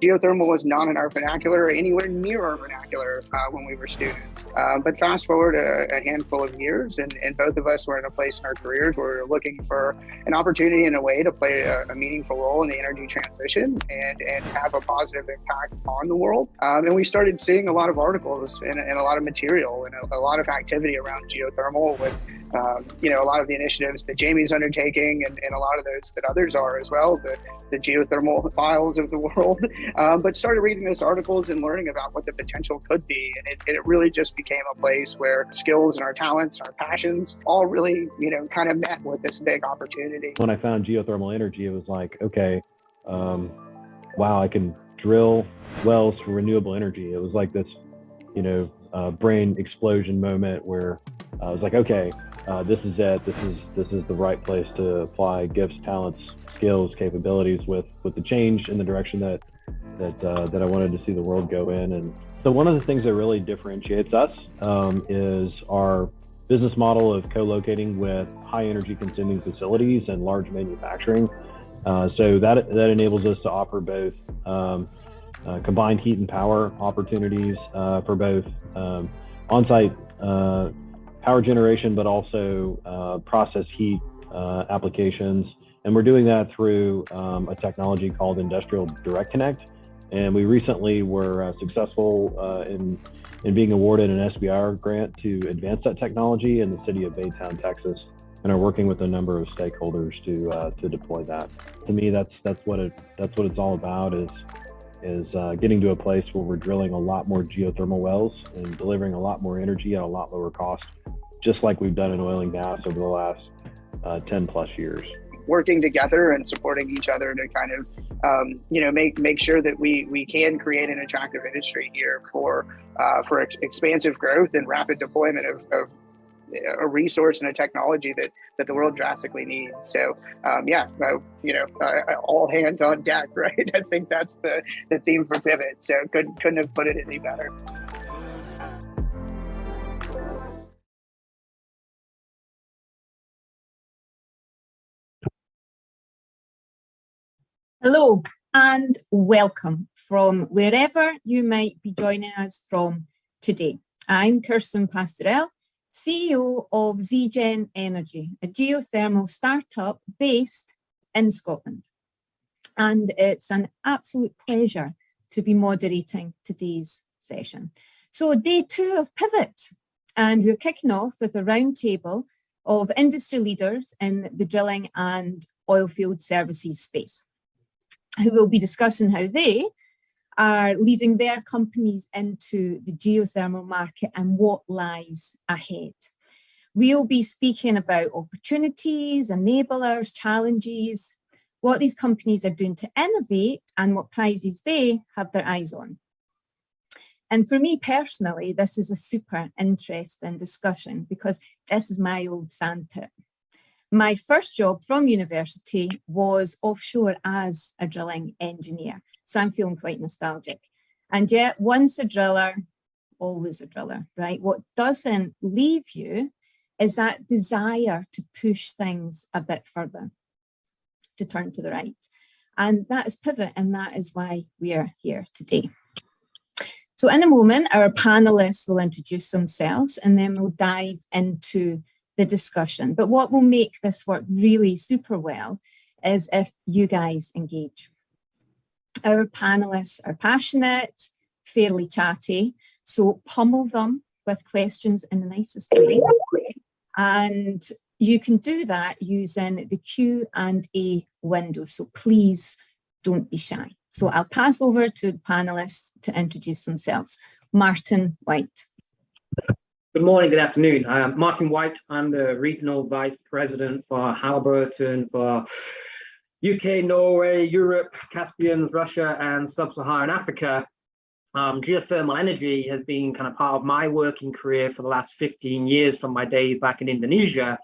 Geothermal was not in our vernacular or anywhere near our vernacular when we were students. But fast forward a handful of years, and both of us were in a place in our careers where we were looking for an opportunity and a way to play a meaningful role in the energy transition and have a positive impact on the world. And we started seeing a lot of articles and a lot of material and a lot of activity around geothermal with a lot of the initiatives that Jamie's undertaking and a lot of those that others are as well, the geothermal files of the world. But started reading those articles and learning about what the potential could be. And it really just became a place where skills and our talents, our passions, all really, kind of met with this big opportunity. When I found geothermal energy, it was like, okay, wow, I can drill wells for renewable energy. It was like this, brain explosion moment where I was like, okay, this is it. This is the right place to apply gifts, talents, skills, capabilities with the change in the direction that I wanted to see the world go in. And so one of the things that really differentiates us is our business model of co-locating with high energy consuming facilities and large manufacturing. So that enables us to offer both combined heat and power opportunities for both on-site power generation, but also process heat applications. And we're doing that through a technology called Industrial Direct Connect. And we recently were successful in being awarded an SBIR grant to advance that technology in the city of Baytown, Texas, and are working with a number of stakeholders to deploy that. To me, that's what it's all about is getting to a place where we're drilling a lot more geothermal wells and delivering a lot more energy at a lot lower cost, just like we've done in oil and gas over the last 10 plus years. Working together and supporting each other to kind of, make sure that we can create an attractive industry here for expansive growth and rapid deployment of a resource and a technology that the world drastically needs. So, all hands on deck, right? I think that's the theme for Pivot. So couldn't have put it any better. Hello and welcome from wherever you might be joining us from today. I'm Kirsten Pasturel, CEO of ZeGen Energy, a geothermal startup based in Scotland. And it's an absolute pleasure to be moderating today's session. So day 2 of Pivot, and we're kicking off with a roundtable of industry leaders in the drilling and oilfield services space, who will be discussing how they are leading their companies into the geothermal market and what lies ahead. We'll be speaking about opportunities, enablers, challenges, what these companies are doing to innovate and what prizes they have their eyes on. And for me personally, this is a super interesting discussion because this is my old sandpit. My first job from university was offshore as a drilling engineer. So I'm feeling quite nostalgic. And yet once a driller, always a driller, right? What doesn't leave you is that desire to push things a bit further, to turn to the right. And that is Pivot, and that is why we are here today. So in a moment, our panelists will introduce themselves and then we'll dive into the discussion. But what will make this work really super well is if you guys engage. Our panelists are passionate, fairly chatty, so pummel them with questions in the nicest way. And you can do that using the Q&A window, so please don't be shy. So I'll pass over to the panelists to introduce themselves. Martin White. Good morning, good afternoon. I'm Martin White. I'm the Regional Vice President for Halliburton for UK, Norway, Europe, Caspian, Russia, and Sub-Saharan Africa. Geothermal energy has been kind of part of my working career for the last 15 years from my days back in Indonesia,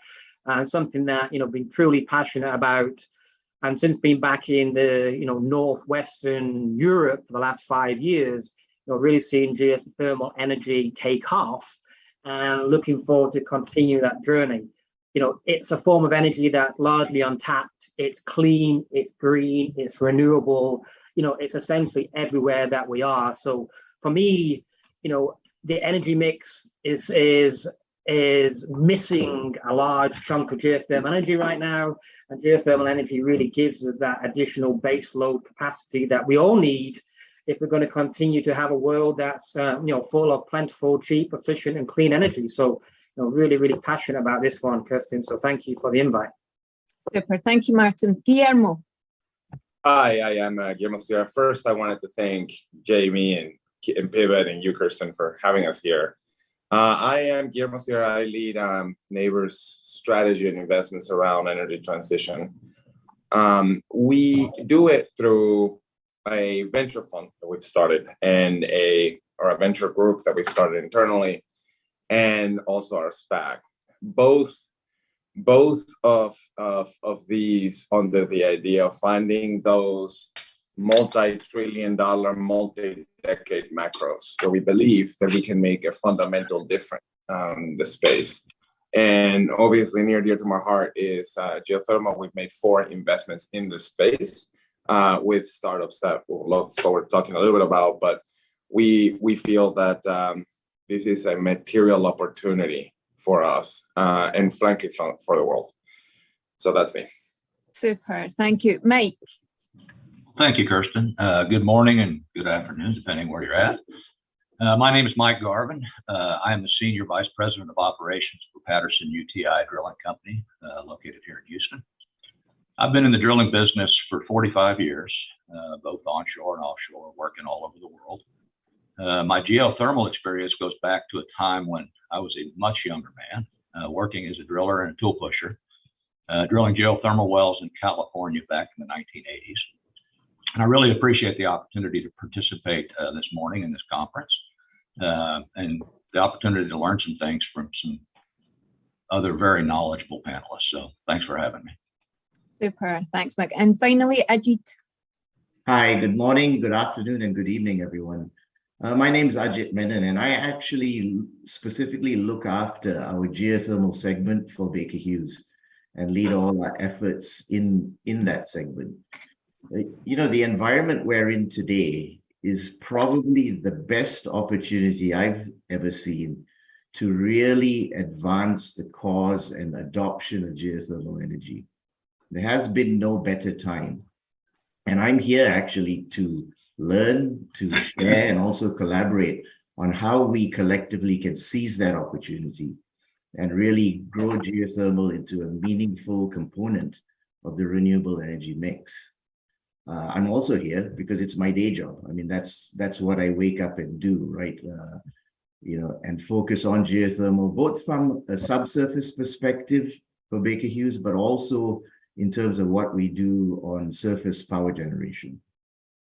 something that, been truly passionate about. And since being back in the, Northwestern Europe for the last 5 years, really seeing geothermal energy take off and looking forward to continue that journey. It's a form of energy that's largely untapped. It's clean, it's green, it's renewable, it's essentially everywhere that we are. So for me, the energy mix is missing a large chunk of geothermal energy right now, and geothermal energy really gives us that additional base load capacity that we all need if we're going to continue to have a world that's full of plentiful, cheap, efficient, and clean energy. So really, really passionate about this one, Kirsten. So thank you for the invite. Super. Thank you, Martin. Guillermo. Hi, I am Guillermo Sierra. First, I wanted to thank Jamie and Pivot and you, Kirsten, for having us here. I am Guillermo Sierra. I lead NABORS strategy and investments around energy transition. We do it through a venture fund that we've started and a venture group that we started internally, and also our SPAC. Both of these under the idea of finding those multi-trillion-dollar, multi-decade macros where we believe that we can make a fundamental difference in the space. And obviously near dear to my heart is geothermal. We've made 4 investments in the space with startups that we'll look forward to talking a little bit about, but we feel that this is a material opportunity for us and frankly for the world. So that's me. Super. Thank you. Mike. Thank you, Kirsten. Good morning and good afternoon, depending where you're at. My name is Mike Garvin. I am the Senior Vice President of Operations for Patterson-UTI Drilling Company, located here in Houston. I've been in the drilling business for 45 years, both onshore and offshore, working all over the world. My geothermal experience goes back to a time when I was a much younger man, working as a driller and a tool pusher, drilling geothermal wells in California back in the 1980s. And I really appreciate the opportunity to participate this morning in this conference and the opportunity to learn some things from some other very knowledgeable panelists. So thanks for having me. Super. Thanks, Mike. And finally, Ajit. Hi, good morning, good afternoon, and good evening, everyone. My name is Ajit Menon, and I actually specifically look after our geothermal segment for Baker Hughes and lead all our efforts in that segment. The environment we're in today is probably the best opportunity I've ever seen to really advance the cause and adoption of geothermal energy. There has been no better time. And I'm here actually to learn, to share, and also collaborate on how we collectively can seize that opportunity and really grow geothermal into a meaningful component of the renewable energy mix. I'm also here because it's my day job. I mean, that's what I wake up and do, right? And focus on geothermal, both from a subsurface perspective for Baker Hughes, but also in terms of what we do on surface power generation.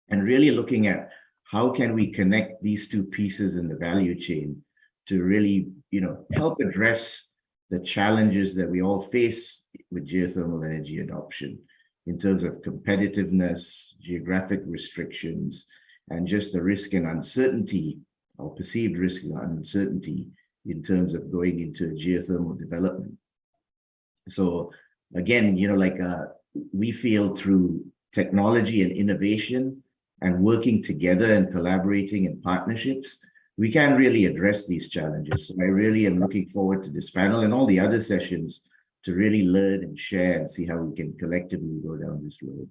And really looking at how can we connect these two pieces in the value chain to really, help address the challenges that we all face with geothermal energy adoption in terms of competitiveness, geographic restrictions, and just the risk and uncertainty or perceived risk and uncertainty in terms of going into geothermal development. So again, we feel through technology and innovation and working together and collaborating in partnerships, we can really address these challenges. So I really am looking forward to this panel and all the other sessions to really learn and share and see how we can collectively go down this road.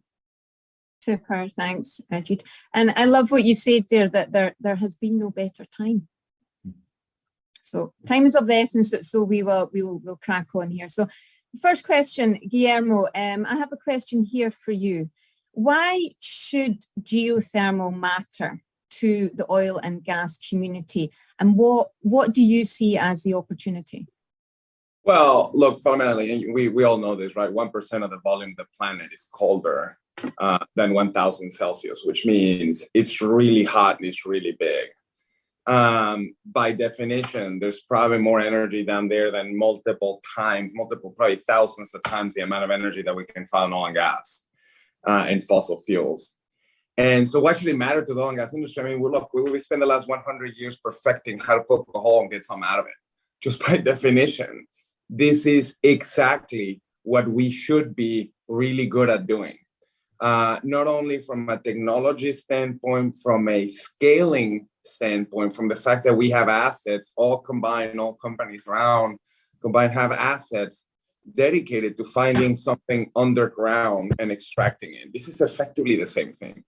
Super, thanks, Ajit. And I love what you said there, that there has been no better time. So time is of the essence, so we'll crack on here. So first question, Guillermo, I have a question here for you. Why should geothermal matter to the oil and gas community? And what do you see as the opportunity? Well, look, fundamentally, we all know this, right? 1% of the volume of the planet is colder than 1,000 Celsius, which means it's really hot and it's really big. By definition, there's probably more energy down there than multiple, probably thousands of times the amount of energy that we can find in oil and gas and fossil fuels. And so what should it matter to the oil and gas industry? I mean, we spent the last 100 years perfecting how to poke a hole and get something out of it. Just by definition, this is exactly what we should be really good at doing. not only from a technology standpoint, from a scaling standpoint, from the fact that we have assets all combined, all companies around combined have assets dedicated to finding something underground and extracting it. This is effectively the same thing,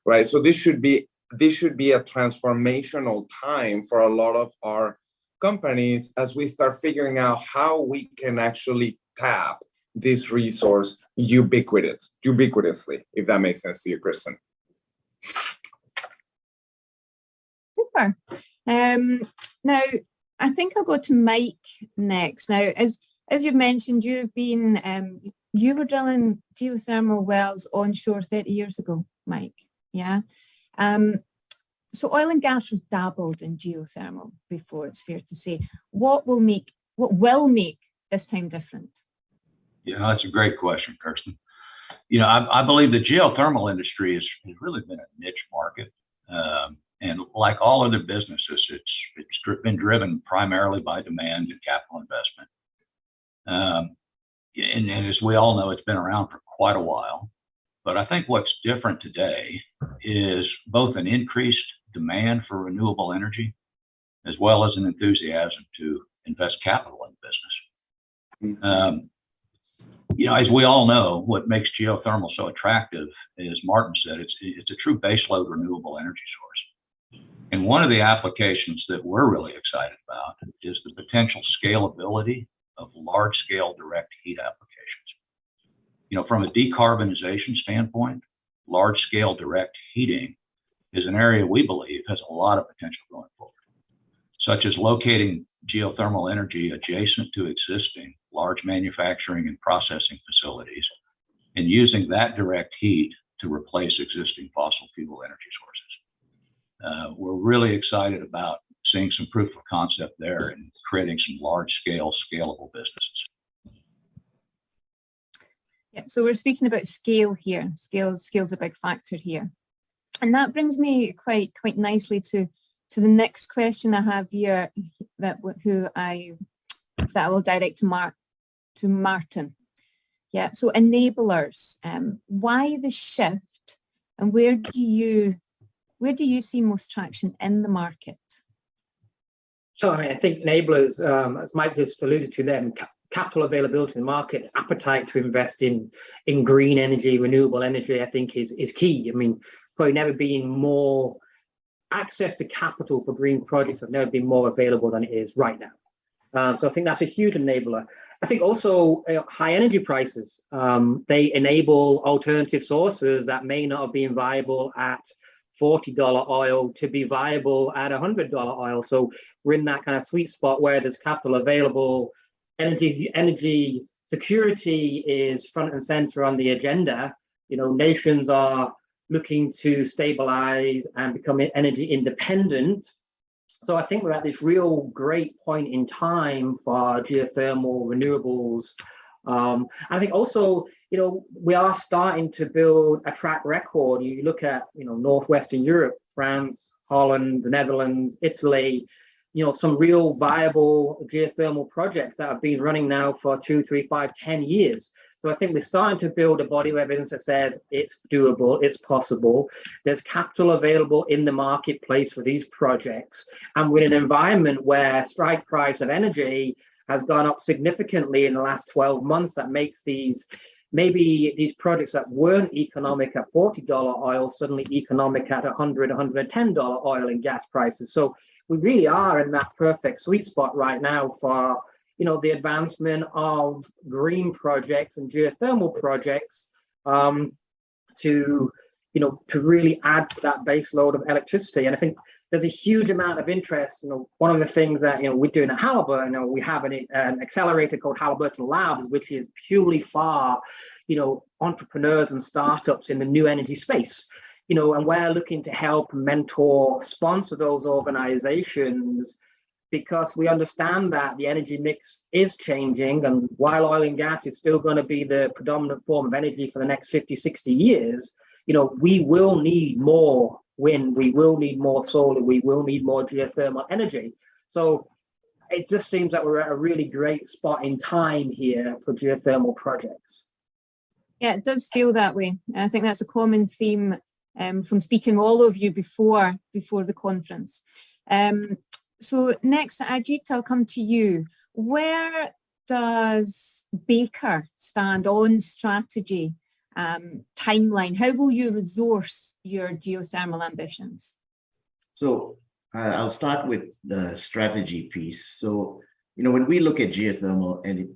right? So this should be a transformational time for a lot of our companies as we start figuring out how we can actually tap this resource ubiquitously, if that makes sense to you, Kirsten. Super. Now, I think I'll go to Mike next. Now, as you've mentioned, you've been, you were drilling geothermal wells onshore 30 years ago, Mike, yeah? So oil and gas has dabbled in geothermal before, it's fair to say. What will make this time different? Yeah, that's a great question, Kirsten. You know, I believe the geothermal industry has really been a niche market. And like all other businesses, it's been driven primarily by demand and capital investment. And as we all know, it's been around for quite a while. But I think what's different today is both an increased demand for renewable energy, as well as an enthusiasm to invest capital in business. You know, as we all know, what makes geothermal so attractive, as Martin said, it's a true baseload renewable energy source. And one of the applications that we're really excited about is the potential scalability of large-scale direct heat applications. You know, from a decarbonization standpoint, large-scale direct heating is an area we believe has a lot of potential going forward, such as locating geothermal energy adjacent to existing large manufacturing and processing facilities and using that direct heat to replace existing fossil fuel energy sources. We're really excited about seeing some proof of concept there and creating some large-scale, scalable businesses. Yeah, so we're speaking about scale here. Scale's a big factor here. And that brings me quite nicely to the next question I have here that I will direct to Martin. Yeah, so enablers. Why the shift, and where do you see most traction in the market? So I think enablers, as Mike just alluded to them, capital availability in the market, appetite to invest in green energy, renewable energy, I think is key. I mean, probably never been more access to capital for green projects have never been more available than it is right now. So I think that's a huge enabler. I think also high energy prices, they enable alternative sources that may not have been viable at $40 oil to be viable at $100 oil. So we're in that kind of sweet spot where there's capital available. Energy security is front and center on the agenda. You know, nations are looking to stabilize and become energy independent. So I think we're at this real great point in time for geothermal renewables. I think also, you know, we are starting to build a track record. You look at, you know, Northwestern Europe, France, Holland, the Netherlands, Italy, you know, some real viable geothermal projects that have been running now for 2, 3, 5, 10 years. So I think we're starting to build a body of evidence that says it's doable, it's possible. There's capital available in the marketplace for these projects. And we're in an environment where strike price of energy has gone up significantly in the last 12 months. That makes these projects that weren't economic at $40 oil suddenly economic at $100, $110 oil and gas prices. So we really are in that perfect sweet spot right now for, you know, the advancement of green projects and geothermal projects to really add to that base load of electricity. And I think there's a huge amount of interest. You know, one of the things that, you know, we're doing at Halliburton, you know, we have an accelerator called Halliburton Labs, which is purely for, you know, entrepreneurs and startups in the new energy space. You know, and we're looking to help mentor, sponsor those organizations, because we understand that the energy mix is changing. And while oil and gas is still going to be the predominant form of energy for the next 50, 60 years, you know, we will need more wind, we will need more solar, we will need more geothermal energy. So it just seems that we're at a really great spot in time here for geothermal projects. Yeah, it does feel that way. I think that's a common theme from speaking with all of you before the conference. So next, Ajit, I'll come to you. Where does Baker stand on strategy, timeline? How will you resource your geothermal ambitions? So I'll start with the strategy piece. So, when we look at geothermal and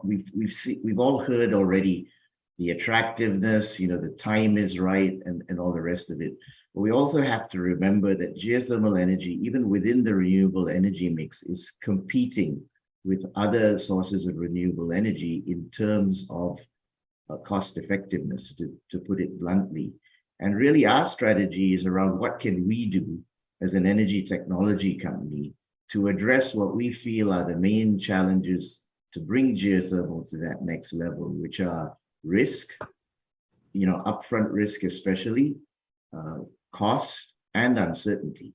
we've all heard already the attractiveness, the time is right and all the rest of it. But we also have to remember that geothermal energy, even within the renewable energy mix, is competing with other sources of renewable energy in terms of cost effectiveness, to put it bluntly. And really our strategy is around what can we do as an energy technology company to address what we feel are the main challenges to bring geothermal to that next level, which are risk, upfront risk especially, cost and uncertainty,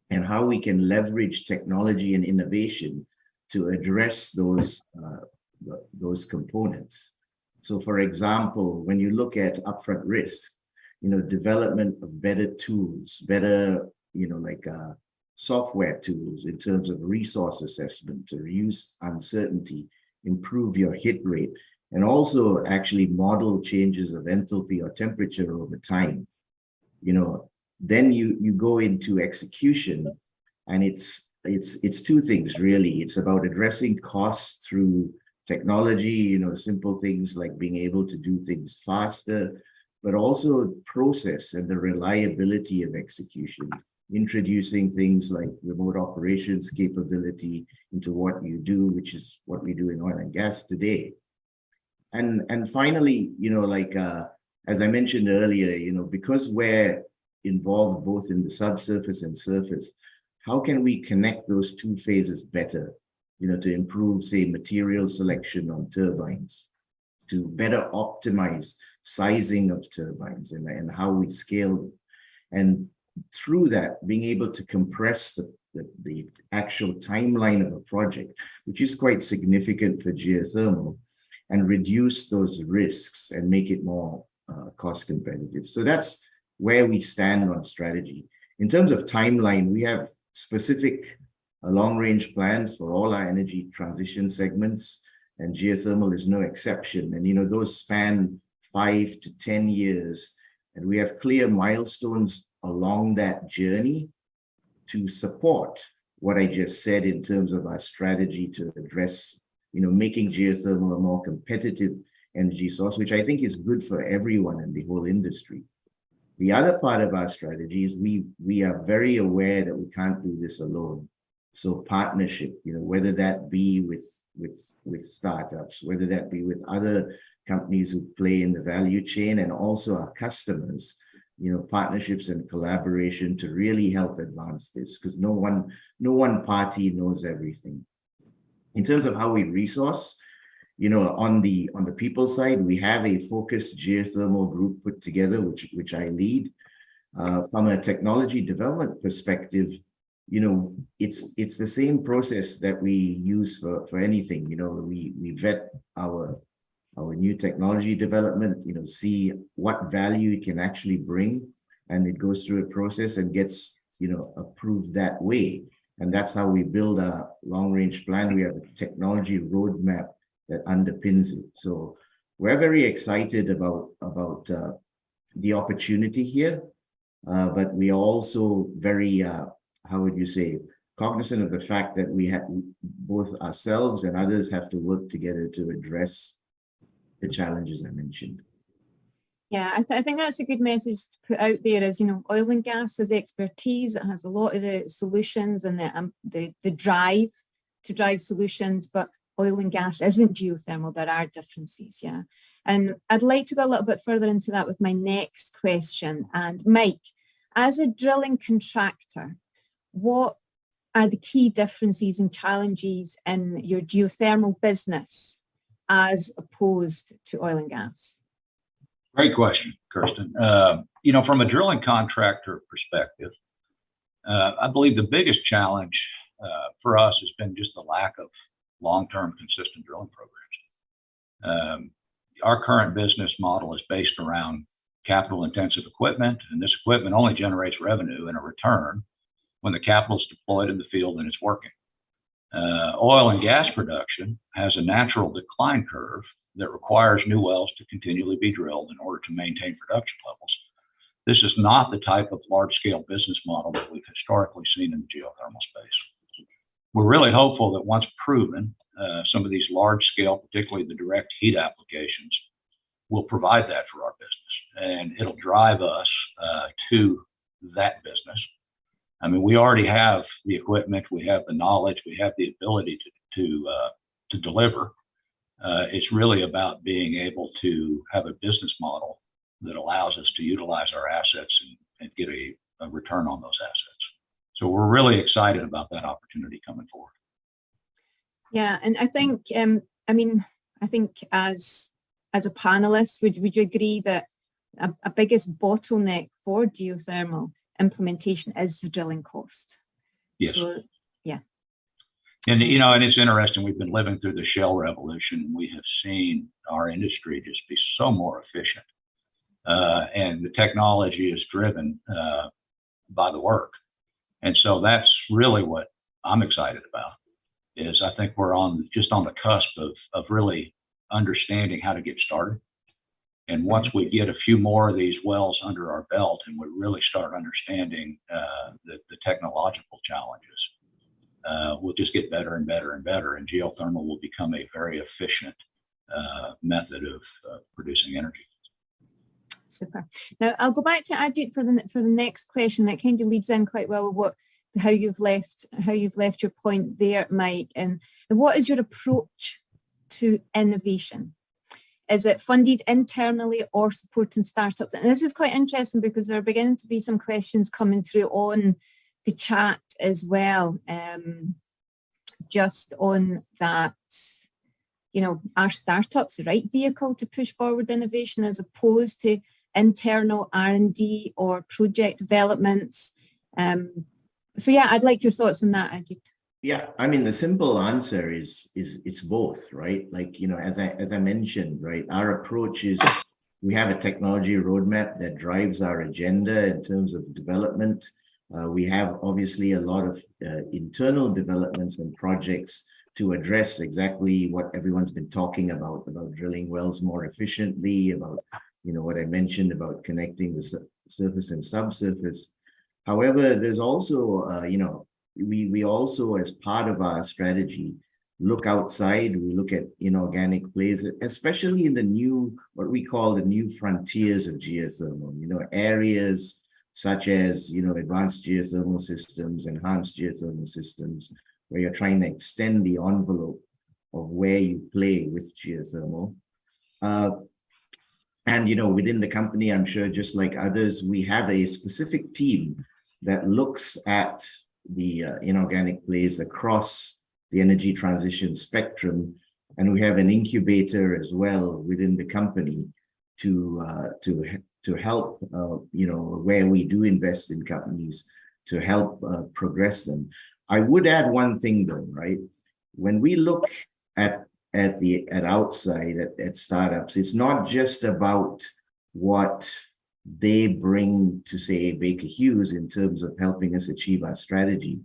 and how we can leverage technology and innovation to address those components. So for example, when you look at upfront risk, development of better tools, better, software tools in terms of resource assessment to reduce uncertainty, improve your hit rate, and also actually model changes of enthalpy or temperature over time. Then you go into execution, and it's two things really. It's about addressing costs through technology, simple things like being able to do things faster, but also process and the reliability of execution, introducing things like remote operations capability into what you do, which is what we do in oil and gas today. And finally, as I mentioned earlier, because we're involved both in the subsurface and surface, how can we connect those two phases better, to improve, say, material selection on turbines, to better optimize sizing of turbines and how we scale them. And through that, being able to compress the actual timeline of a project, which is quite significant for geothermal, and reduce those risks and make it more cost competitive. So that's where we stand on strategy. In terms of timeline, we have specific long-range plans for all our energy transition segments, and geothermal is no exception. And those span 5 to 10 years, and we have clear milestones along that journey to support what I just said in terms of our strategy to address, making geothermal a more competitive energy source, which I think is good for everyone in the whole industry. The other part of our strategy is we are very aware that we can't do this alone. So partnership, whether that be with startups, whether that be with other companies who play in the value chain, and also our customers, partnerships and collaboration to really help advance this, because no one party knows everything. In terms of how we resource, on the people side, we have a focused geothermal group put together, which I lead. From a technology development perspective, it's the same process that we use for anything. We vet our new technology development, see what value it can actually bring, and it goes through a process and gets, approved that way. And that's how we build a long-range plan. We have a technology roadmap that underpins it. So we're very excited about the opportunity here, but we are also very, cognizant of the fact that we have, both ourselves and others have to work together to address the challenges I mentioned. Yeah, I think that's a good message to put out there. Is oil and gas has expertise. It has a lot of the solutions and the drive to drive solutions, but oil and gas isn't geothermal. There are differences, yeah. And I'd like to go a little bit further into that with my next question. And Mike, as a drilling contractor, what are the key differences and challenges in your geothermal business as opposed to oil and gas? Great question, Kirsten. From a drilling contractor perspective, I believe the biggest challenge for us has been just the lack of long-term consistent drilling programs. our current business model is based around capital intensive equipment, and this equipment only generates revenue and a return when the capital is deployed in the field and it's working. Oil and gas production has a natural decline curve that requires new wells to continually be drilled in order to maintain production levels. This is not the type of large-scale business model that we've historically seen in the geothermal space. We're really hopeful that once proven, some of these large-scale, particularly the direct heat applications, will provide that for our business, and it'll drive us to that business. I mean, we already have the equipment, we have the knowledge, we have the ability to deliver. It's really about being able to have a business model that allows us to utilize our assets and get a return on those assets. So we're really excited about that opportunity coming forward. Yeah, and I think, I think as a panelist, would you agree that a biggest bottleneck for geothermal implementation is the drilling cost? Yes. So, yeah. And, you know, and it's interesting, we've been living through the shale revolution, and we have seen our industry just be so more efficient. And the technology is driven by the work. And so that's really what I'm excited about, is I think we're just on the cusp of really understanding how to get started. And once we get a few more of these wells under our belt and we really start understanding the technological challenges, we'll just get better and better and better, and geothermal will become a very efficient method of producing energy. Super. Now I'll go back to Ajit for the next question. That kind of leads in quite well with how you've left your point there, Mike. And what is your approach to innovation? Is it funded internally or supporting startups? And this is quite interesting because there are beginning to be some questions coming through on the chat as well. Just on that, you know, are startups the right vehicle to push forward innovation as opposed to internal R&D or project developments? So yeah, I'd like your thoughts on that, Ajit. Yeah, I mean, the simple answer is it's both, right? Like, you know, as I mentioned, right, our approach is we have a technology roadmap that drives our agenda in terms of development. We have obviously a lot of internal developments and projects to address exactly what everyone's been talking about drilling wells more efficiently, about, you know, what I mentioned about connecting the surface and subsurface. However, there's also, you know, we also, as part of our strategy, look outside. We look at inorganic plays, especially in the new, what we call the new frontiers of geothermal, you know, areas such as, you know, advanced geothermal systems, enhanced geothermal systems, where you're trying to extend the envelope of where you play with geothermal. And, you know, within the company, I'm sure just like others, we have a specific team that looks at the inorganic plays across the energy transition spectrum. And we have an incubator as well within the company to help, you know, where we do invest in companies to help progress them. I would add one thing though, right? When we look at outside at startups, it's not just about what they bring to, say, Baker Hughes in terms of helping us achieve our strategy,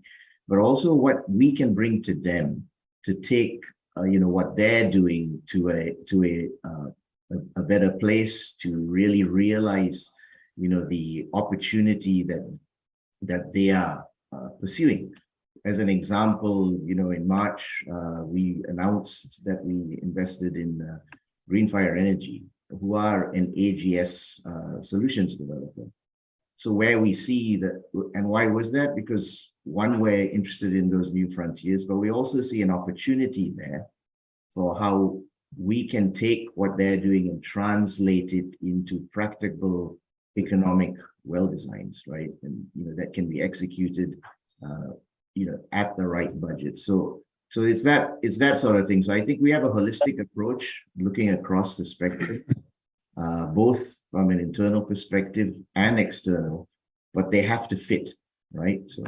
but also what we can bring to them to take, you know, what they're doing to a better place, to really realize, you know, the opportunity that they are pursuing. As an example, you know, in March, we announced that we invested in Greenfire Energy, who are an AGS solutions developer. So where we see that, and why was that? Because one, we're interested in those new frontiers, but we also see an opportunity there for how we can take what they're doing and translate it into practical economic well designs, right? And, you know, that can be executed, you know, at the right budget. So it's that sort of thing. So I think we have a holistic approach looking across the spectrum, both from an internal perspective and external, but they have to fit, right? So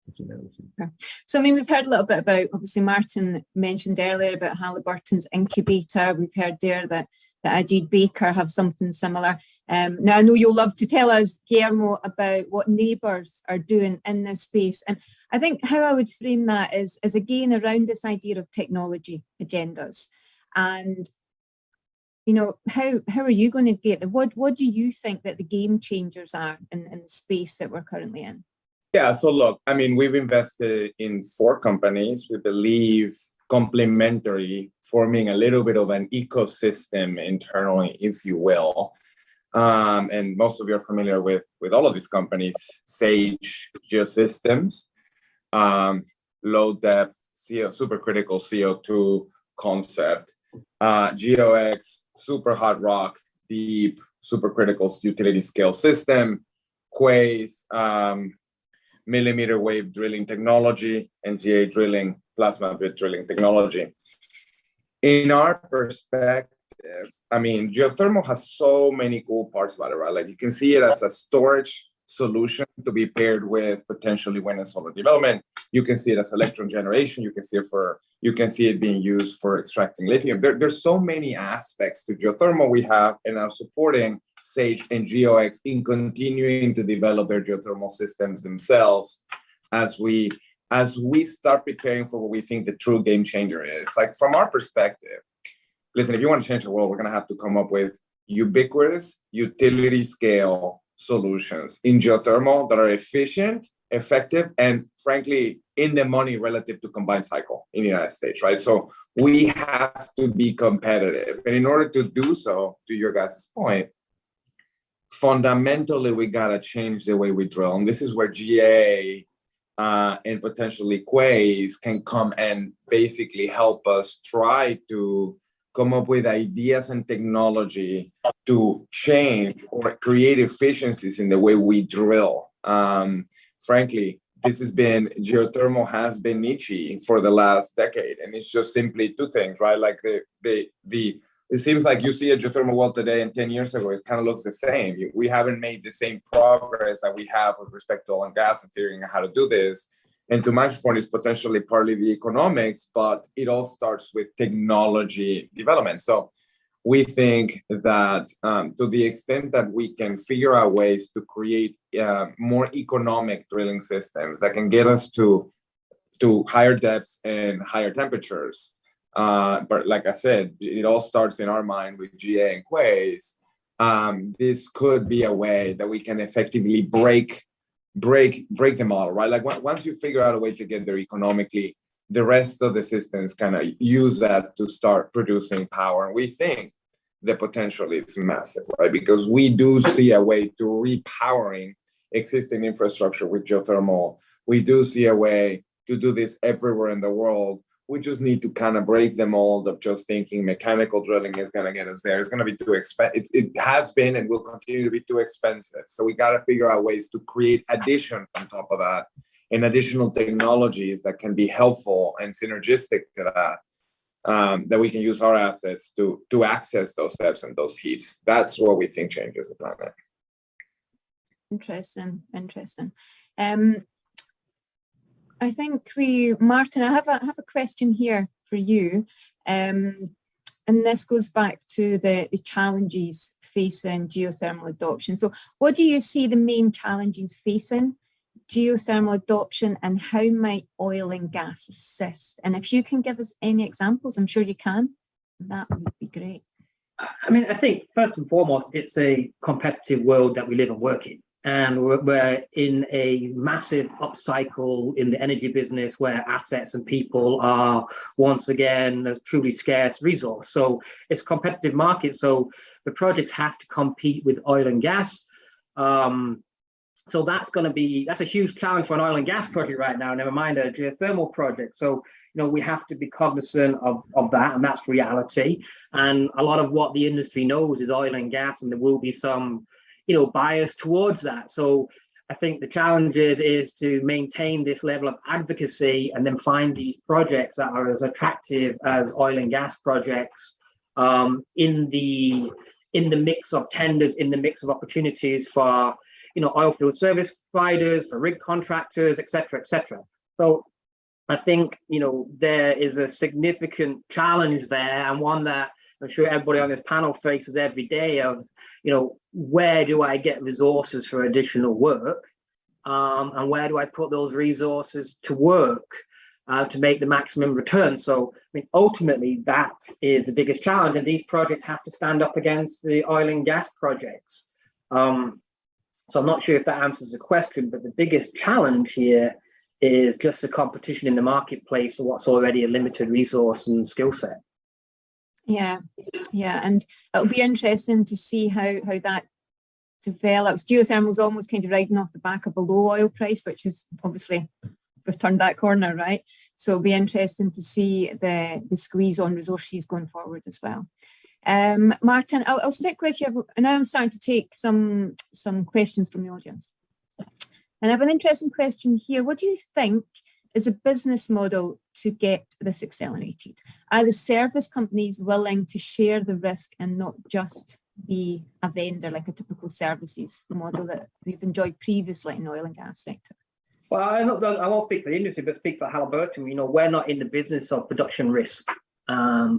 that's what I would say. Okay. So I mean, we've heard a little bit about, obviously Martin mentioned earlier about Halliburton's incubator. We've heard there that that Ajit Baker have something similar. Now, I know you'll love to tell us, Guillermo, about what NABORS are doing in this space. And I think how I would frame that is again, around this idea of technology agendas. And, you know, how are you going to get there? What do you think that the game changers are in the space that we're currently in? Yeah, so look, I mean, we've invested in 4 companies. We believe complementary, forming a little bit of an ecosystem internally, if you will. And most of you are familiar with all of these companies: Sage Geosystems, low depth supercritical CO2 concept, GeoX, super hot rock, deep supercritical utility scale system, Quays, millimeter wave drilling technology, and GA drilling, plasma bit drilling technology. In our perspective, I mean, geothermal has so many cool parts about it, right? Like, you can see it as a storage solution to be paired with potentially wind and solar development. You can see it as electron generation. You can see it being used for extracting lithium. There's so many aspects to geothermal we have, and are supporting Sage and GeoX in continuing to develop their geothermal systems themselves as we start preparing for what we think the true game changer is. Like, from our perspective, listen, if you want to change the world, we're going to have to come up with ubiquitous utility scale solutions in geothermal that are efficient, effective, and frankly, in the money relative to combined cycle in the United States, right? So we have to be competitive. And in order to do so, to your guys' point, fundamentally, we got to change the way we drill. And this is where GA and potentially Quays can come and basically help us try to come up with ideas and technology to change or create efficiencies in the way we drill. Frankly, geothermal has been niche for the last decade, and it's just simply 2 things, right? Like it seems like you see a geothermal well today and 10 years ago, it kind of looks the same. We haven't made the same progress that we have with respect to oil and gas and figuring out how to do this. And to Mike's point, is potentially partly the economics, but it all starts with technology development. So we think that to the extent that we can figure out ways to create more economic drilling systems that can get us to higher depths and higher temperatures, but like I said, it all starts in our mind with GA and Quays. This could be a way that we can effectively break the model, right? Like, once you figure out a way to get there economically, the rest of the systems kind of use that to start producing power. And we think the potential is massive, right? Because we do see a way to repowering existing infrastructure with geothermal. We do see a way to do this everywhere in the world. We just need to kind of break the mold of just thinking mechanical drilling is going to get us there. It's going to be too expensive. It has been and will continue to be too expensive. So we got to figure out ways to create addition on top of that, and additional technologies that can be helpful and synergistic to that, that we can use our assets to access those depths and those heats. That's what we think changes the planet. Interesting. I think Martin, I have a question here for you. And this goes back to the challenges facing geothermal adoption. So what do you see the main challenges facing geothermal adoption, and how might oil and gas assist? And if you can give us any examples, I'm sure you can, that would be great. I mean, I think first and foremost, it's a competitive world that we live and work in. And we're in a massive upcycle in the energy business where assets and people are once again a truly scarce resource. So it's a competitive market. So the projects have to compete with oil and gas. So that's a huge challenge for an oil and gas project right now, never mind a geothermal project. So, we have to be cognizant of that, and that's reality. And a lot of what the industry knows is oil and gas, and there will be some bias towards that. So I think the challenge is to maintain this level of advocacy and then find these projects that are as attractive as oil and gas projects in the mix of tenders, in the mix of opportunities for oilfield service providers, for rig contractors, et cetera. So I think there is a significant challenge there, and one that I'm sure everybody on this panel faces every day of, where do I get resources for additional work? And where do I put those resources to work to make the maximum return? So, ultimately, that is the biggest challenge. And these projects have to stand up against the oil and gas projects. So I'm not sure if that answers the question, but the biggest challenge here is just the competition in the marketplace for what's already a limited resource and skill set. Yeah, and it'll be interesting to see how that develops. Geothermal's almost kind of riding off the back of a low oil price, which is obviously, we've turned that corner, right? So it'll be interesting to see the squeeze on resources going forward as well. Martin, I'll stick with you. And now I'm starting to take some questions from the audience. And I have an interesting question here. What do you think is a business model to get this accelerated? Are the service companies willing to share the risk and not just be a vendor like a typical services model that we've enjoyed previously in the oil and gas sector? Well, I won't speak for the industry, but speak for Halliburton. We're not in the business of production risk.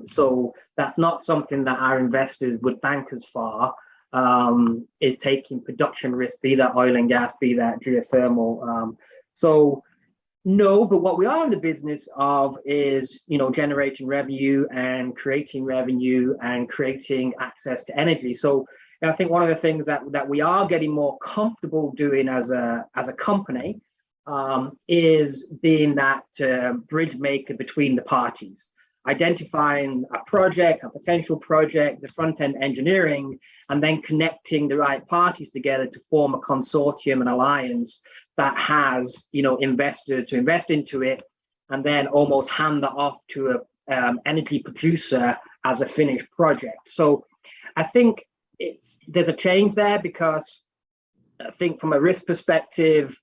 So that's not something that our investors would thank us for, is taking production risk, be that oil and gas, be that geothermal. So no, but what we are in the business of is, generating revenue and creating access to energy. So I think one of the things that we are getting more comfortable doing as a company is being that bridge maker between the parties, identifying a project, a potential project, the front-end engineering, and then connecting the right parties together to form a consortium, an alliance that has, investors to invest into it, and then almost hand that off to a energy producer as a finished project. So I think there's a change there, because I think from a risk perspective,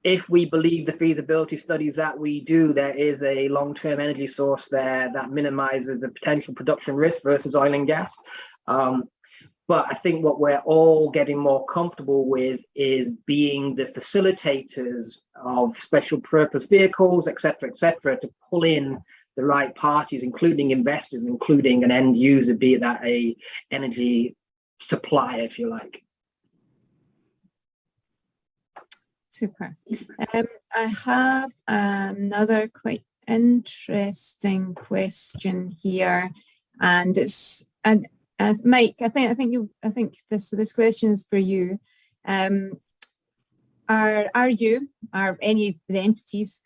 if we believe the feasibility studies that we do, there is a long-term energy source there that minimizes the potential production risk versus oil and gas. But I think what we're all getting more comfortable with is being the facilitators of special purpose vehicles, et cetera, to pull in the right parties, including investors, including an end user, be that a energy supplier, if you like. Super. I have another quite interesting question here, and it's Mike. I think this question is for you. Are any of the entities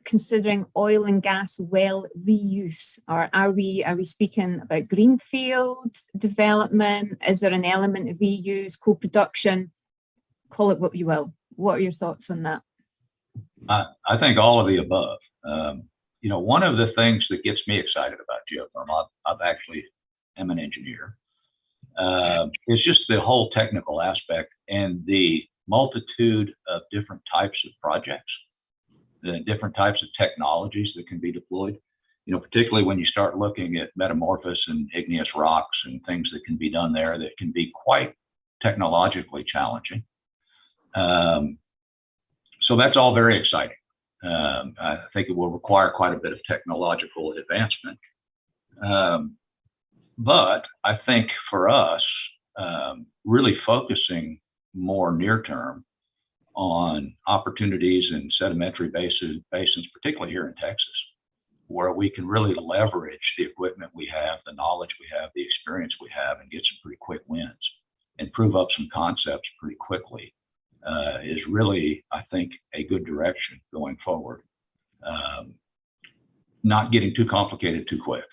considering oil and gas well reuse, or are we speaking about greenfield development? Is there an element of reuse, co-production? Call it what you will. What are your thoughts on that? I think all of the above. One of the things that gets me excited about geothermal, I've actually am an engineer, is just the whole technical aspect and the multitude of different types of projects, the different types of technologies that can be deployed. Particularly when you start looking at metamorphosis and igneous rocks and things that can be done there that can be quite technologically challenging. So that's all very exciting. I think it will require quite a bit of technological advancement. But I think for us, really focusing more near term on opportunities in sedimentary basins, particularly here in Texas, where we can really leverage the equipment we have, the knowledge we have, the experience we have, and get some pretty quick wins and prove up some concepts pretty quickly. Is really, I think, a good direction going forward. Not getting too complicated too quick.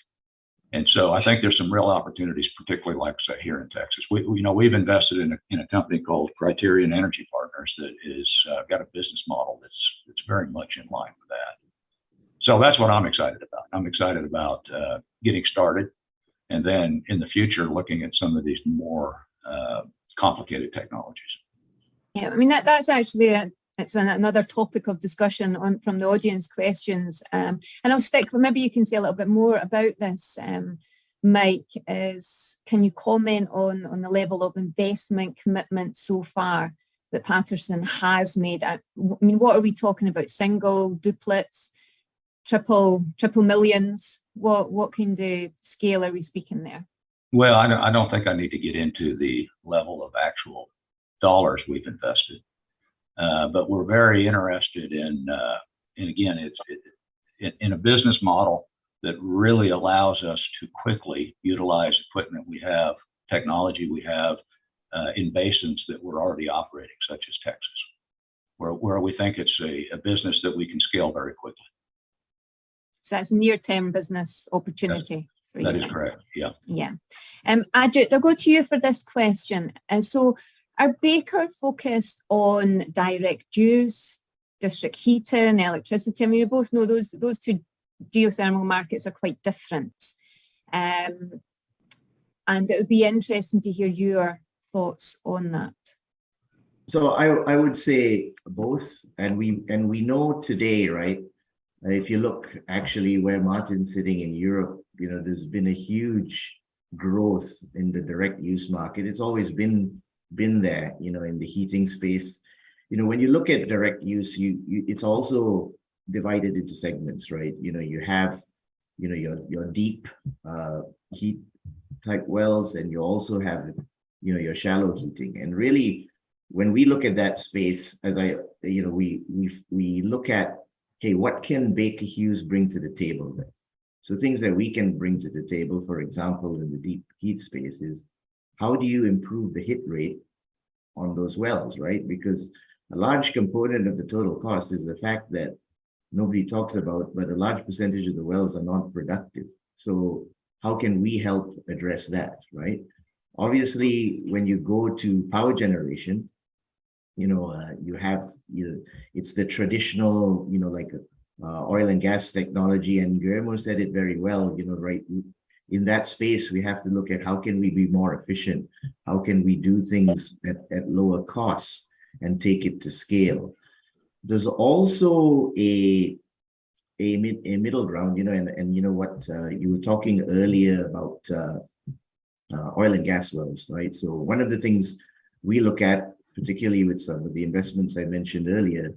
And so I think there's some real opportunities, particularly like I say here in Texas. We've invested in a company called Criterion Energy Partners that is got a business model that's very much in line with that. So that's what I'm excited about. I'm excited about getting started, and then in the future looking at some of these more complicated technologies. Yeah, I mean that's actually another topic of discussion from the audience questions, and I'll stick. Maybe you can say a little bit more about this, Mike. Can you comment on the level of investment commitment so far that Patterson has made? I mean, what are we talking about? Single, duplets? triple millions? What kind of scale are we speaking there? Well, I don't think I need to get into the level of actual dollars we've invested, but we're very interested in again, it's in a business model that really allows us to quickly utilize equipment we have, technology we have in basins that we're already operating, such as Texas, where we think it's a business that we can scale very quickly. So that's near-term business opportunity for you. That is correct. Yeah. Yeah. Ajit, I'll go to you for this question. And so, are Baker focused on direct use, district heating, electricity? I mean, we both know those two geothermal markets are quite different. And it would be interesting to hear your thoughts on that. So I would say both, and we know today, right? If you look actually where Martin's sitting in Europe, there's been a huge growth in the direct use market. It's always been there, in the heating space. When you look at direct use, it's also divided into segments, right? You have, your deep heat type wells, and you also have, your shallow heating. And really, when we look at that space, we look at, hey, what can Baker Hughes bring to the table there? So things that we can bring to the table, for example, in the deep heat space is, how do you improve the hit rate on those wells, right? Because a large component of the total cost is the fact that nobody talks about, but a large percentage of the wells are not productive. So how can we help address that, right? Obviously, when you go to power generation, you have, it's the traditional, like oil and gas technology, and Guillermo said it very well, right? In that space, we have to look at how can we be more efficient? How can we do things at lower cost and take it to scale? There's also a middle ground, and you know what, you were talking earlier about oil and gas wells, right? So one of the things we look at, particularly with some of the investments I mentioned earlier,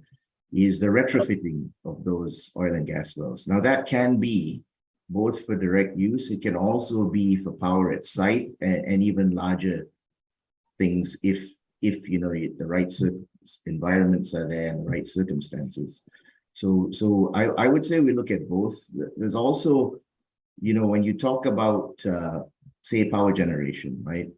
is the retrofitting of those oil and gas wells. Now that can be both for direct use, it can also be for power at site, and even larger things if the right environments are there and the right circumstances. So I would say we look at both. There's also, when you talk about say power generation, right?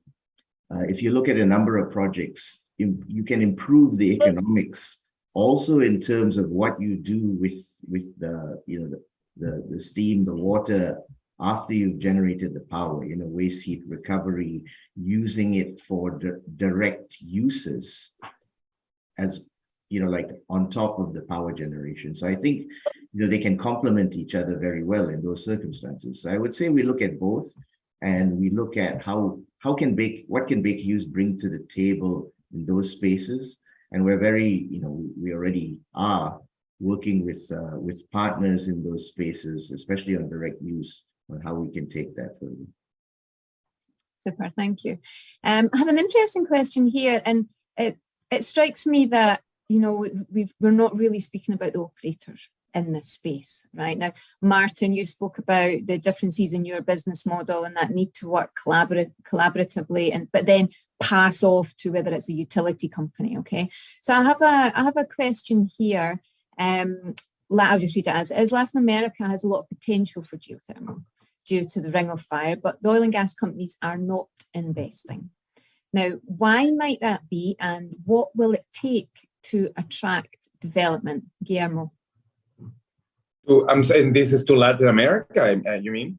If you look at a number of projects, you can improve the economics also in terms of what you do with the steam, the water after you've generated the power, waste heat recovery, using it for direct uses as, like on top of the power generation. So I think, they can complement each other very well in those circumstances. So I would say we look at both, and we look at what can Baker Hughes bring to the table in those spaces. And we're very, we already are working with partners in those spaces, especially on direct use, on how we can take that further. Super, thank you. I have an interesting question here, and it strikes me that we're not really speaking about the operators in this space right now. Martin, you spoke about the differences in your business model and that need to work collaboratively, but then pass off to whether it's a utility company. Okay, so I have a question here. I'll just read it as Latin America has a lot of potential for geothermal due to the ring of fire, but the oil and gas companies are not investing. Now, why might that be, and what will it take to attract development? Guillermo. I'm saying this is to Latin America, you mean?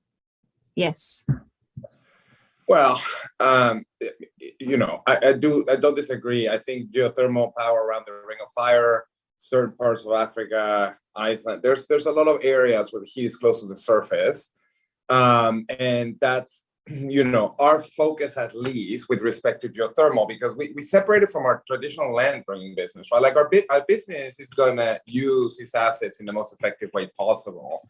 Yes. Well, I don't disagree. I think geothermal power around the Ring of Fire, certain parts of Africa, Iceland, there's a lot of areas where the heat is close to the surface. And that's, our focus, at least with respect to geothermal, because we separated from our traditional land bringing business, right? Like our business is going to use its assets in the most effective way possible,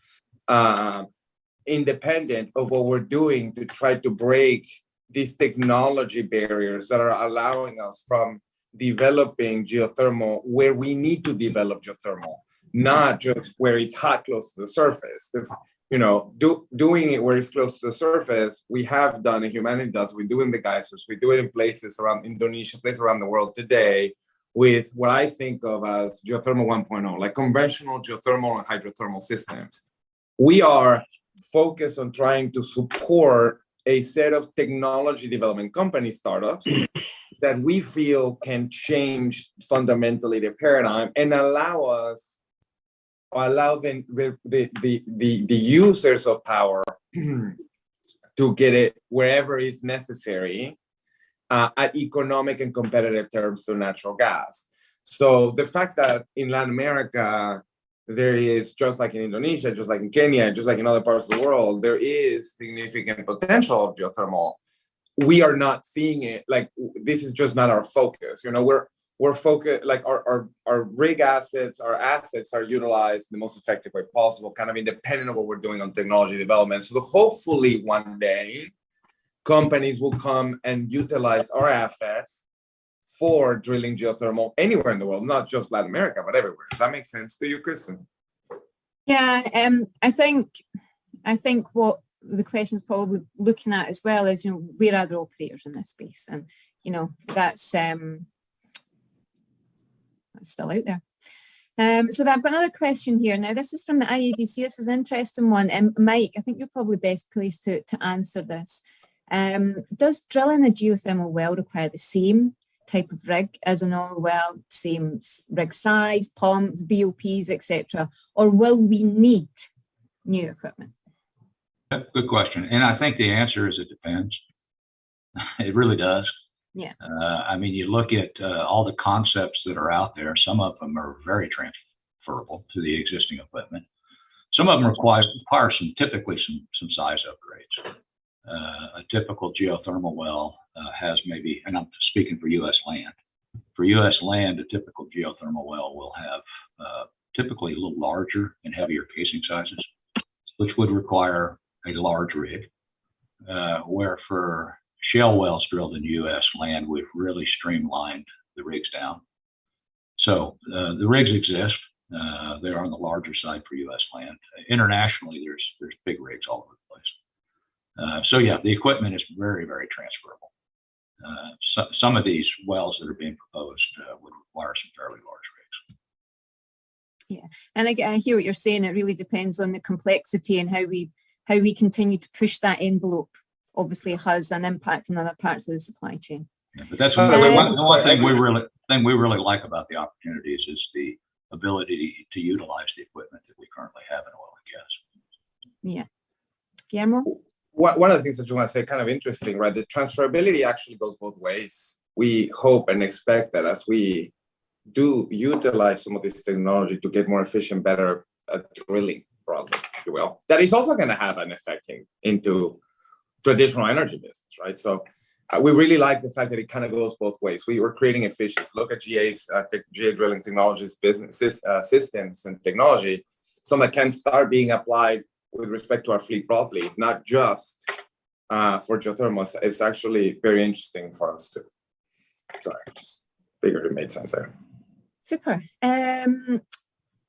independent of what we're doing to try to break these technology barriers that are allowing us from developing geothermal where we need to develop geothermal. not just where it's hot close to the surface. Doing it where it's close to the surface, we have done, and humanity does. We do it in the geysers. We do it in places around Indonesia, places around the world today, with what I think of as geothermal 1.0, like conventional geothermal and hydrothermal systems. We are focused on trying to support a set of technology development company startups that we feel can change fundamentally the paradigm and allow the users of power to get it wherever is necessary at economic and competitive terms to natural gas. So the fact that in Latin America, there is, just like in Indonesia, just like in Kenya, just like in other parts of the world, there is significant potential of geothermal. We are not seeing it. Like, this is just not our focus. We're focused, like our rig assets, our assets are utilized in the most effective way possible, kind of independent of what we're doing on technology development. So hopefully one day, companies will come and utilize our assets for drilling geothermal anywhere in the world, not just Latin America, but everywhere. Does that make sense to you, Kirsten? Yeah, I think what the question is probably looking at as well is, where are the operators in this space? And, that's still out there. So I've got another question here. Now, this is from the IADC. This is an interesting one. Mike, I think you're probably best placed to answer this. Does drilling a geothermal well require the same type of rig as an oil well, same rig size, pumps, BOPs, etc., or will we need new equipment? Good question. And I think the answer is it depends. It really does. Yeah. I mean, you look at all the concepts that are out there. Some of them are very transferable to the existing equipment. Some of them require typically some size upgrades. A typical geothermal well has maybe, and I'm speaking for U.S. land. For U.S. land, a typical geothermal well will have typically a little larger and heavier casing sizes, which would require a large rig. Where for shale wells drilled in U.S. land, we've really streamlined the rigs down. So the rigs exist. They're on the larger side for U.S. land. Internationally, there's big rigs all over the place. So yeah, the equipment is very, very transferable. Some of these wells that are being proposed would require some fairly large rigs. Yeah, and I hear what you're saying. It really depends on the complexity and how we continue to push that envelope. Obviously, it has an impact on other parts of the supply chain. Yeah, but that's one thing we really like about the opportunities is the ability to utilize the equipment that we currently have in oil and gas. Yeah, Guillermo? One of the things that you want to say, kind of interesting, right? The transferability actually goes both ways. We hope and expect that as we do utilize some of this technology to get more efficient, better at drilling, broadly, if you will, that is also going to have an effect into traditional energy business, right? So we really like the fact that it kind of goes both ways. We were creating efficiency. Look at GA's GA drilling technologies, businesses, systems, and technology, some that can start being applied with respect to our fleet broadly, not just for geothermal. It's actually very interesting for us too. Sorry, just figured it made sense there. Super.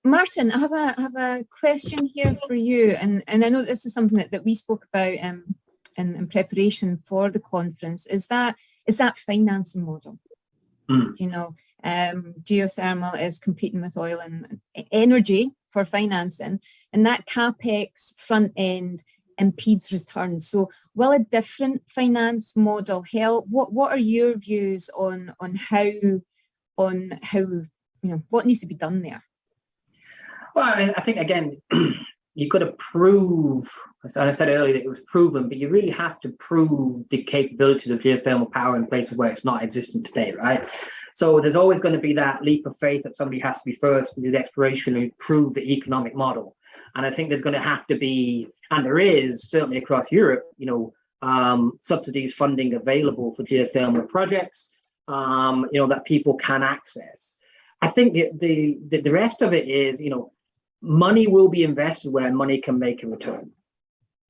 Martin, I have a question here for you, and I know this is something that we spoke about in preparation for the conference. Is that financing model? Geothermal is competing with oil and energy for financing, and that capex front end impedes returns. So will a different finance model help? What are your views on how what needs to be done there? Well, I mean, I think again, you got to prove, and I said earlier that it was proven, but you really have to prove the capabilities of geothermal power in places where it's not existent today, right? So there's always going to be that leap of faith that somebody has to be first and do the exploration and prove the economic model. And I think there's going to have to be, and there is certainly across Europe, subsidies, funding available for geothermal projects, that people can access. I think the rest of it is, money will be invested where money can make a return.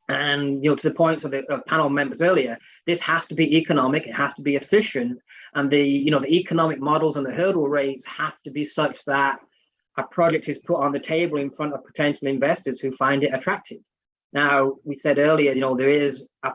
And, to the point of the panel members earlier, this has to be economic, it has to be efficient, and the economic models and the hurdle rates have to be such that a project is put on the table in front of potential investors who find it attractive. Now, we said earlier, there is a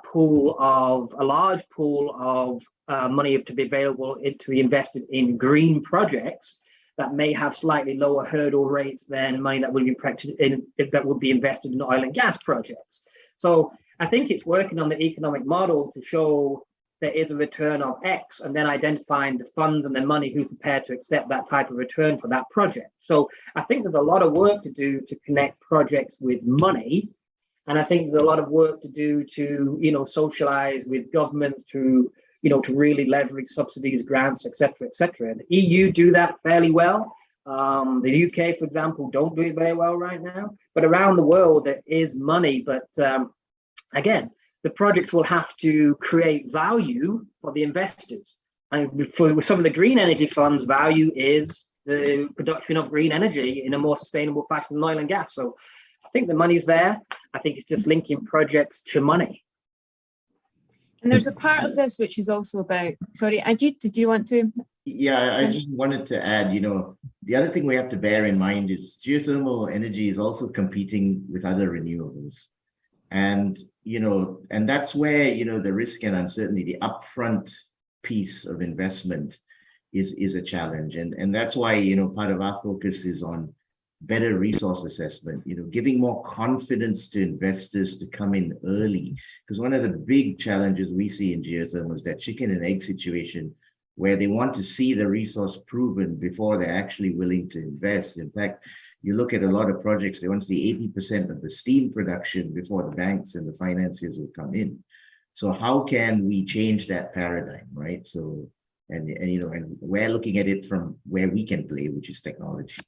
large pool of money to be available to be invested in green projects that may have slightly lower hurdle rates than money that would be invested in oil and gas projects. So I think it's working on the economic model to show there is a return of X, and then identifying the funds and the money who's prepared to accept that type of return for that project. So I think there's a lot of work to do to connect projects with money. And I think there's a lot of work to do to, socialize with governments to really leverage subsidies, grants, et cetera, et cetera. The EU do that fairly well. The UK, for example, don't do it very well right now. But around the world, there is money. But again, the projects will have to create value for the investors. And for some of the green energy funds, value is the production of green energy in a more sustainable fashion than oil and gas. So I think the money's there. I think it's just linking projects to money. And there's a part of this which is also about, sorry, Ajit, did you want to? Yeah, I just wanted to add, the other thing we have to bear in mind is geothermal energy is also competing with other renewables. And, and that's where, the risk and uncertainty, the upfront piece of investment is a challenge. And that's why, part of our focus is on better resource assessment, giving more confidence to investors to come in early. Because one of the big challenges we see in geothermal is that chicken and egg situation where they want to see the resource proven before they're actually willing to invest. In fact, you look at a lot of projects, they want to see 80% of the steam production before the banks and the financiers will come in. So how can we change that paradigm, right? So, and we're looking at it from where we can play, which is technology.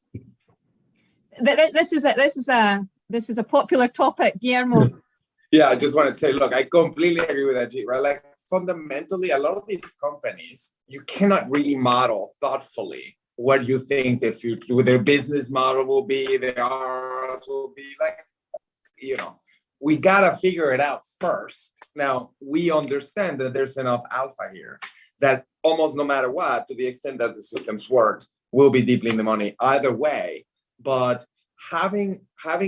This is a popular topic, Guillermo. Yeah, I just want to say, look, I completely agree with Ajit, right? Like fundamentally, a lot of these companies, you cannot really model thoughtfully what you think the future, their business model will be, their ROS will be. Like, we gotta figure it out first. Now, we understand that there's enough alpha here that almost no matter what, to the extent that the systems work, will be deeply in the money either way. But having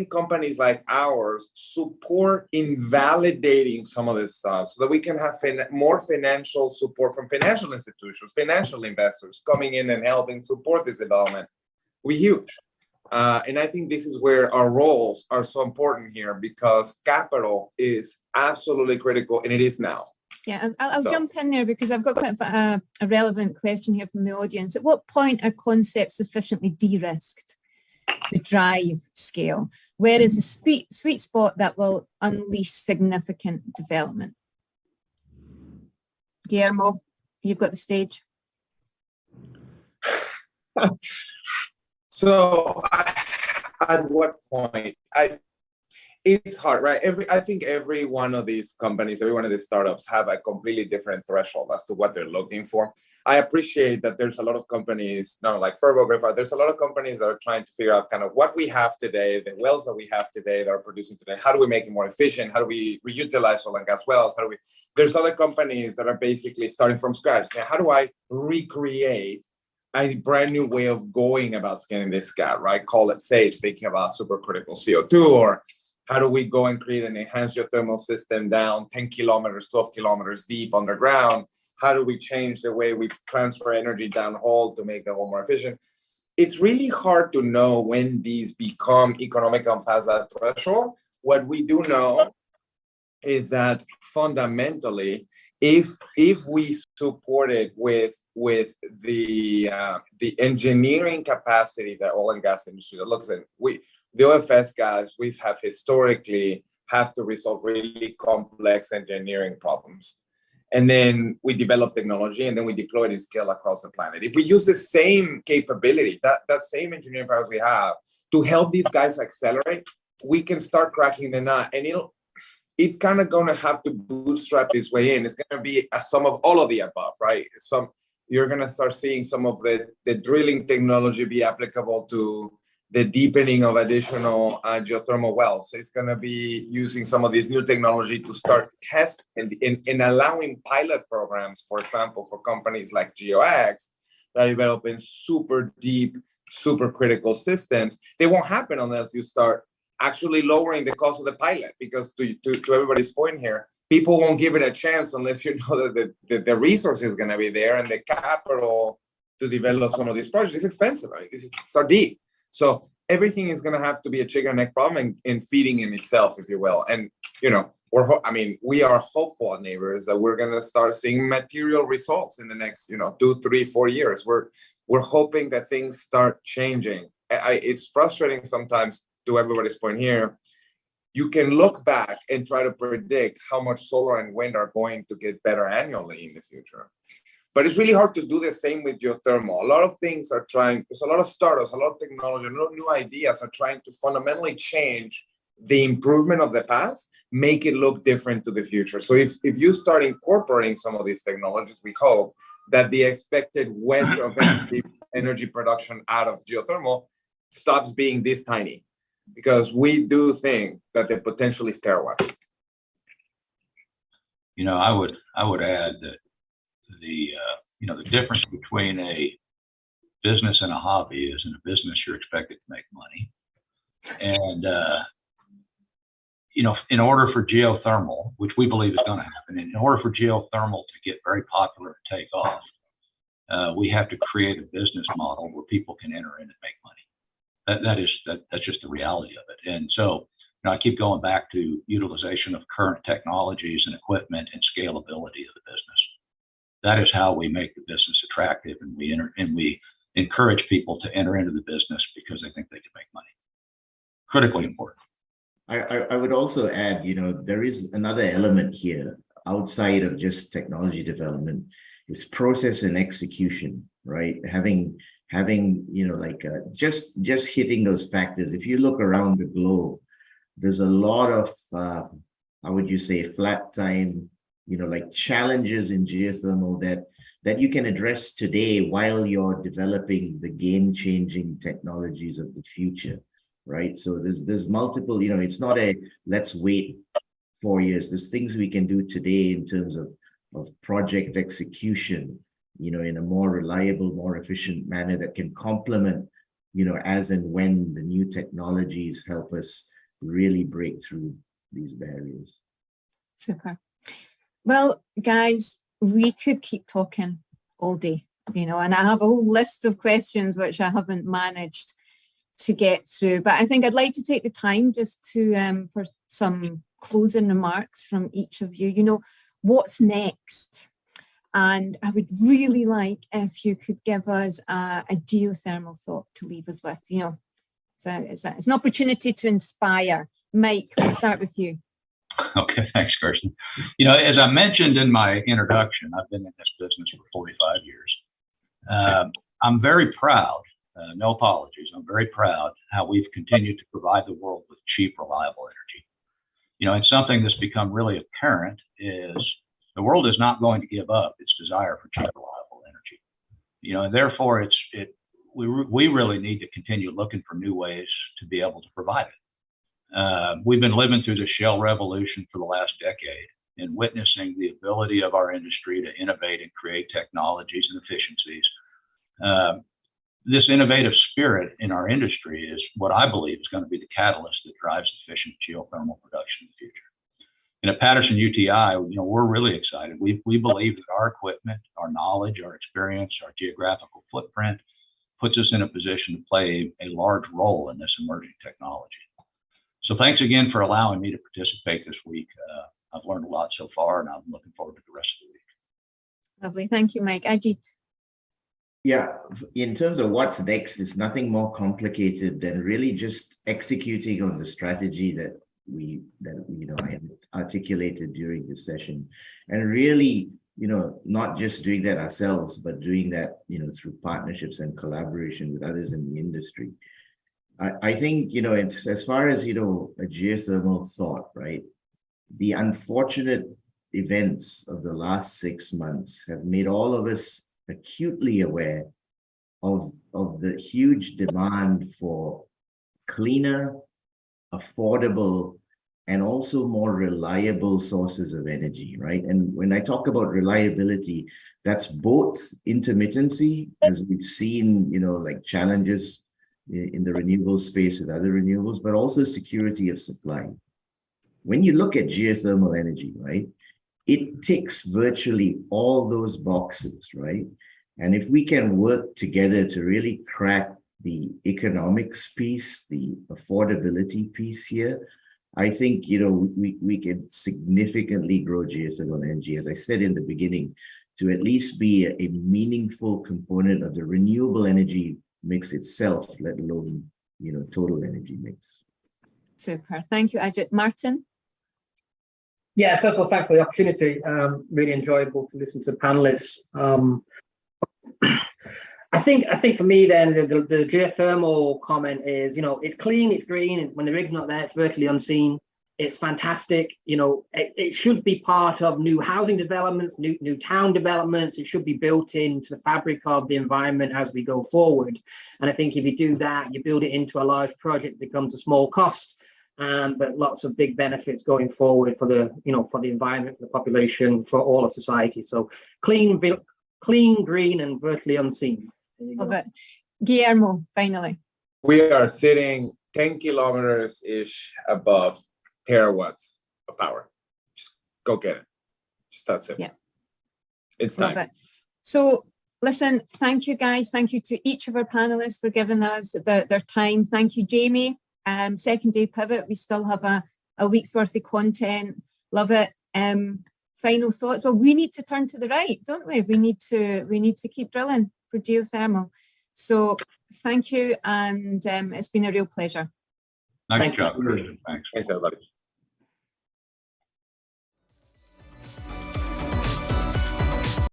companies like ours support in validating some of this stuff so that we can have more financial support from financial institutions, financial investors coming in and helping support this development, we're huge. And I think this is where our roles are so important here, because capital is absolutely critical, and it is now. Yeah, I'll jump in there because I've got quite a relevant question here from the audience. At what point are concepts sufficiently de-risked to drive scale? Where is the sweet spot that will unleash significant development? Guillermo, you've got the stage. So at what point? It's hard, right? I think every one of these companies, every one of these startups have a completely different threshold as to what they're looking for. I appreciate that there's a lot of companies, like Fervo, there's a lot of companies that are trying to figure out kind of what we have today, the wells that we have today that are producing today. How do we make it more efficient? How do we reutilize oil and gas wells? There's other companies that are basically starting from scratch, saying, how do I recreate a brand new way of going about scanning this gap, right? Call it SAGE, thinking about supercritical CO2, or how do we go and create an enhanced geothermal system down 10 kilometers, 12 kilometers deep underground? How do we change the way we transfer energy downhole to make the hole more efficient? It's really hard to know when these become economical and pass that threshold. What we do know is that fundamentally, if we support it with the engineering capacity that oil and gas industry looks at, the OFS guys, we have historically have to resolve really complex engineering problems. And then we develop technology, and then we deploy it in scale across the planet. If we use the same capability, that same engineering powers we have to help these guys accelerate, we can start cracking the nut. And it's kind of going to have to bootstrap this way in. It's going to be a sum of all of the above, right? You're going to start seeing some of the drilling technology be applicable to the deepening of additional geothermal wells. So it's going to be using some of this new technology to start testing and allowing pilot programs, for example, for companies like GeoX, that are developing super deep, super critical systems. They won't happen unless you start actually lowering the cost of the pilot, because to everybody's point here, people won't give it a chance unless you know that the resource is going to be there, and the capital to develop some of these projects is expensive. Right? It's so deep. So everything is going to have to be a chicken and egg problem and feeding in itself, if you will. And, you know, we are hopeful at NABORS that we're going to start seeing material results in the next, 2, 3, 4 years. We're hoping that things start changing. It's frustrating sometimes, to everybody's point here. You can look back and try to predict how much solar and wind are going to get better annually in the future. But it's really hard to do the same with geothermal. A lot of things are there's a lot of startups, a lot of technology, a lot of new ideas are trying to fundamentally change the improvement of the past, make it look different to the future. So if you start incorporating some of these technologies, we hope that the expected wedge of energy production out of geothermal stops being this tiny, because we do think that the potential is terawatt. I would add that the difference between a business and a hobby is, in a business you're expected to make money, and in order for geothermal, which we believe is going to happen, in order for geothermal to get very popular and take off, we have to create a business model where people can enter in and make money. That's just the reality of it. And so, I keep going back to utilization of current technologies and equipment and scalability of the business. That is how we make the business attractive, and we encourage people to enter into the business because they think they can make money. Critically important. I would also add, there is another element here outside of just technology development, is process and execution, right? Having just hitting those factors. If you look around the globe, there's a lot of, how would you say, flat time, challenges in geothermal that you can address today while you're developing the game-changing technologies of the future, right? So there's multiple, it's not a let's wait 4 years. There's things we can do today in terms of project execution, in a more reliable, more efficient manner that can complement, as and when the new technologies help us really break through these barriers. Super. Well, guys, we could keep talking all day, and I have a whole list of questions which I haven't managed to get through, but I think I'd like to take the time just to, for some closing remarks from each of you, what's next? And I would really like if you could give us a geothermal thought to leave us with, so it's an opportunity to inspire. Mike, we'll start with you. Okay, thanks, Kirsten. As I mentioned in my introduction, I've been in this business for 45 years. I'm very proud, no apologies, I'm very proud how we've continued to provide the world with cheap, reliable energy. And something that's become really apparent is the world is not going to give up its desire for cheap, reliable energy. And therefore we really need to continue looking for new ways to be able to provide it. We've been living through the shale revolution for the last decade and witnessing the ability of our industry to innovate and create technologies and efficiencies. This innovative spirit in our industry is what I believe is going to be the catalyst that drives efficient geothermal production in the future. And at Patterson-UTI, we're really excited. We believe that our equipment, our knowledge, our experience, our geographical footprint puts us in a position to play a large role in this emerging technology. So thanks again for allowing me to participate this week. I've learned a lot so far, and I'm looking forward to the rest of the week. Lovely. Thank you, Mike. Ajit. Yeah, in terms of what's next, it's nothing more complicated than really just executing on the strategy that I have articulated during this session, and really, not just doing that ourselves, but doing that, through partnerships and collaboration with others in the industry. I think, it's as far as, a geothermal thought, right? The unfortunate events of the last 6 months have made all of us acutely aware of the huge demand for cleaner, affordable, and also more reliable sources of energy, right? And when I talk about reliability, that's both intermittency, as we've seen, like challenges in the renewable space with other renewables, but also security of supply. When you look at geothermal energy, right, it ticks virtually all those boxes, right? And if we can work together to really crack the economics piece, the affordability piece here, I think, we can significantly grow geothermal energy, as I said in the beginning, to at least be a meaningful component of the renewable energy mix itself, let alone, total energy mix. Super. Thank you, Ajit. Martin? Yeah, first of all, thanks for the opportunity. Really enjoyable to listen to the panelists. I think for me then, the geothermal comment is, it's clean, it's green, and when the rig's not there, it's virtually unseen. It's fantastic. It should be part of new housing developments, new town developments. It should be built into the fabric of the environment as we go forward. And I think if you do that, you build it into a large project, it becomes a small cost, but lots of big benefits going forward for the, for the environment, for the population, for all of society. So clean, green, and virtually unseen. Love it. Guillermo, finally. We are sitting 10 kilometers-ish above terawatts of power. Just go get it. Just that's it. Yeah. It's time. Love it. So listen, thank you guys. Thank you to each of our panelists for giving us their time. Thank you, Jamie. Second day pivot. We still have a week's worth of content. Love it. Final thoughts. Well, we need to turn to the right, don't we? We need to keep drilling for geothermal. So thank you, and it's been a real pleasure. Nice job, Kirsten. Thanks. Thanks, everybody.